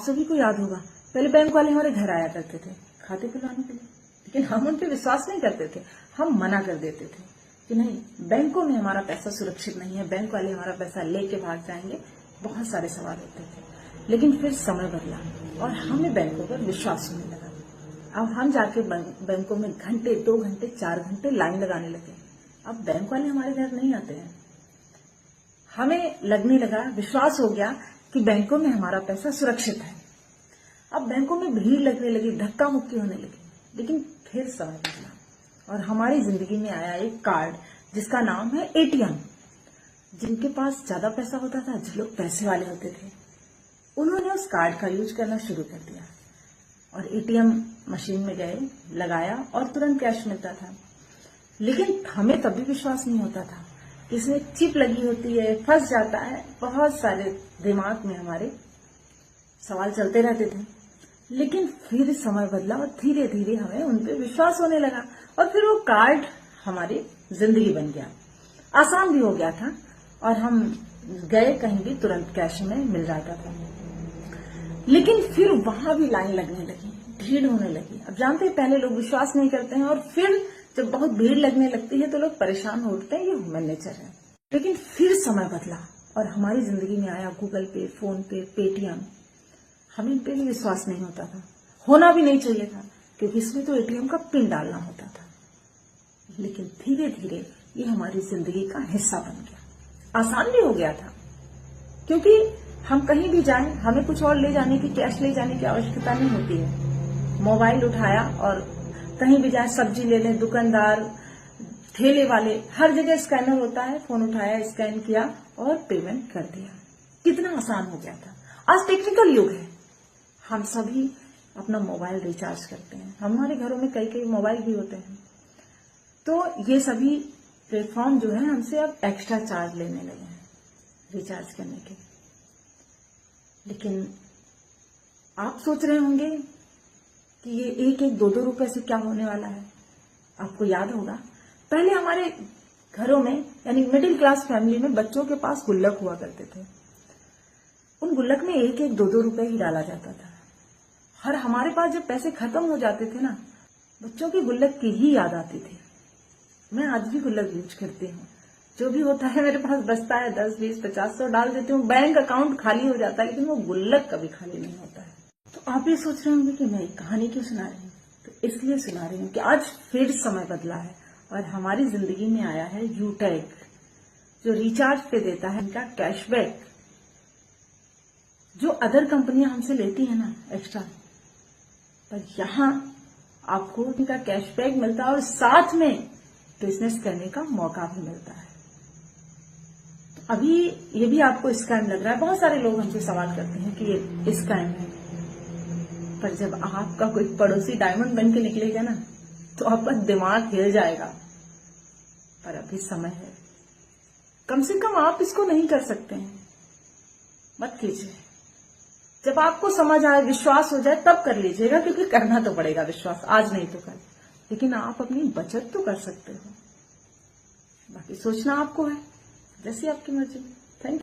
सभी को याद होगा, पहले बैंक वाले हमारे घर आया करते थे खाते खुलवाने के लिए, लेकिन हम उन पर विश्वास नहीं करते थे। हम मना कर देते थे कि नहीं, बैंकों में हमारा पैसा सुरक्षित नहीं है, बैंक वाले हमारा पैसा लेके भाग जाएंगे। बहुत सारे सवाल होते थे। लेकिन फिर समय बदला और हमें बैंकों पर विश्वास होने लगा। अब हम जाके बैंकों में घंटे, 2 घंटे, 4 घंटे लाइन लगाने लगे। अब बैंक वाले हमारे घर नहीं आते हैं। हमें लगने लगा, विश्वास हो गया कि बैंकों में हमारा पैसा सुरक्षित है। अब बैंकों में भीड़ लगने लगी, धक्का मुक्की होने लगी। लेकिन फिर समय बदला और हमारी जिंदगी में आया एक कार्ड जिसका नाम है एटीएम। जिनके पास ज्यादा पैसा होता था, जो लोग पैसे वाले होते थे, उन्होंने उस कार्ड का यूज करना शुरू कर दिया और एटीएम मशीन में गए, लगाया और तुरंत कैश मिलता था। लेकिन हमें तब भी विश्वास नहीं होता था, इसमें चिप लगी होती है, फंस जाता है। बहुत सारे दिमाग में हमारे सवाल चलते रहते थे। लेकिन फिर समय बदला और धीरे धीरे हमें उन पे विश्वास होने लगा और फिर वो कार्ड हमारी जिंदगी बन गया। आसान भी हो गया था और हम गए कहीं भी तुरंत कैश में मिल जाता था। लेकिन फिर वहां भी लाइन लगने लगी, भीड़ होने लगी। अब जानते हैं, पहले लोग विश्वास नहीं करते हैं और फिर जब बहुत भीड़ लगने लगती है तो लोग परेशान हो उठते हैं, ये ह्यूमन नेचर है। लेकिन फिर समय बदला और हमारी जिंदगी में आया गूगल पे, फोन पे, पेटीएम। हमें इन पे भी विश्वास नहीं होता था, होना भी नहीं चाहिए था, क्योंकि इसमें तो एटीएम का पिन डालना होता था। लेकिन धीरे धीरे ये हमारी जिंदगी का हिस्सा बन गया। आसान भी हो गया था, क्योंकि हम कहीं भी जाएं, हमें कुछ और ले जाने की, कैश ले जाने की आवश्यकता नहीं होती है। मोबाइल उठाया और कहीं भी जाए, सब्जी ले लें, दुकानदार, ठेले वाले, हर जगह स्कैनर होता है। फोन उठाया, स्कैन किया और पेमेंट कर दिया। कितना आसान हो गया था। आज टेक्निकल युग है, हम सभी अपना मोबाइल रिचार्ज करते हैं। हमारे घरों में कई कई मोबाइल भी होते हैं। तो ये सभी प्लेटफॉर्म जो है हमसे अब एक्स्ट्रा चार्ज लेने लगे हैं रिचार्ज करने के। लेकिन आप सोच रहे होंगे कि ये 1-1, 2-2 रुपए से क्या होने वाला है। आपको याद होगा, पहले हमारे घरों में, यानी मिडिल क्लास फैमिली में, बच्चों के पास गुल्लक हुआ करते थे। उन गुल्लक में 1-1, 2-2 रुपए ही डाला जाता था। और हमारे पास जब पैसे खत्म हो जाते थे ना, बच्चों की गुल्लक की ही याद आती थी। मैं आज भी गुल्लक यूज करती हूँ। जो भी होता है मेरे पास बचता है, 10, 20, 50, 100 डाल देती हूँ। बैंक अकाउंट खाली हो जाता है, लेकिन वो गुल्लक कभी खाली नहीं होता है। तो आप ये सोच रहे होंगे कि मैं कहानी क्यों सुना रही हूँ, तो इसलिए सुना रही हूँ कि आज फिर समय बदला है और हमारी जिंदगी में आया है यूटैग, जो रिचार्ज पे देता है इनका कैशबैक। जो अदर कंपनियां हमसे लेती है ना एक्स्ट्रा, पर यहां आपको इनका कैशबैक मिलता है और साथ में बिजनेस करने का मौका भी मिलता है। अभी ये भी आपको स्कैम लग रहा है। बहुत सारे लोग हमसे सवाल करते हैं कि ये स्कैम है, पर जब आपका कोई पड़ोसी डायमंड बन के निकलेगा ना, तो आपका दिमाग हिल जाएगा। पर अभी समय है, कम से कम आप इसको नहीं कर सकते हैं, मत कीजिए। जब आपको समझ आए, विश्वास हो जाए, तब कर लीजिएगा, क्योंकि करना तो पड़ेगा विश्वास, आज नहीं तो कल। लेकिन आप अपनी बचत तो कर सकते हो। बाकी सोचना आपको है, जैसी आपकी मर्जी।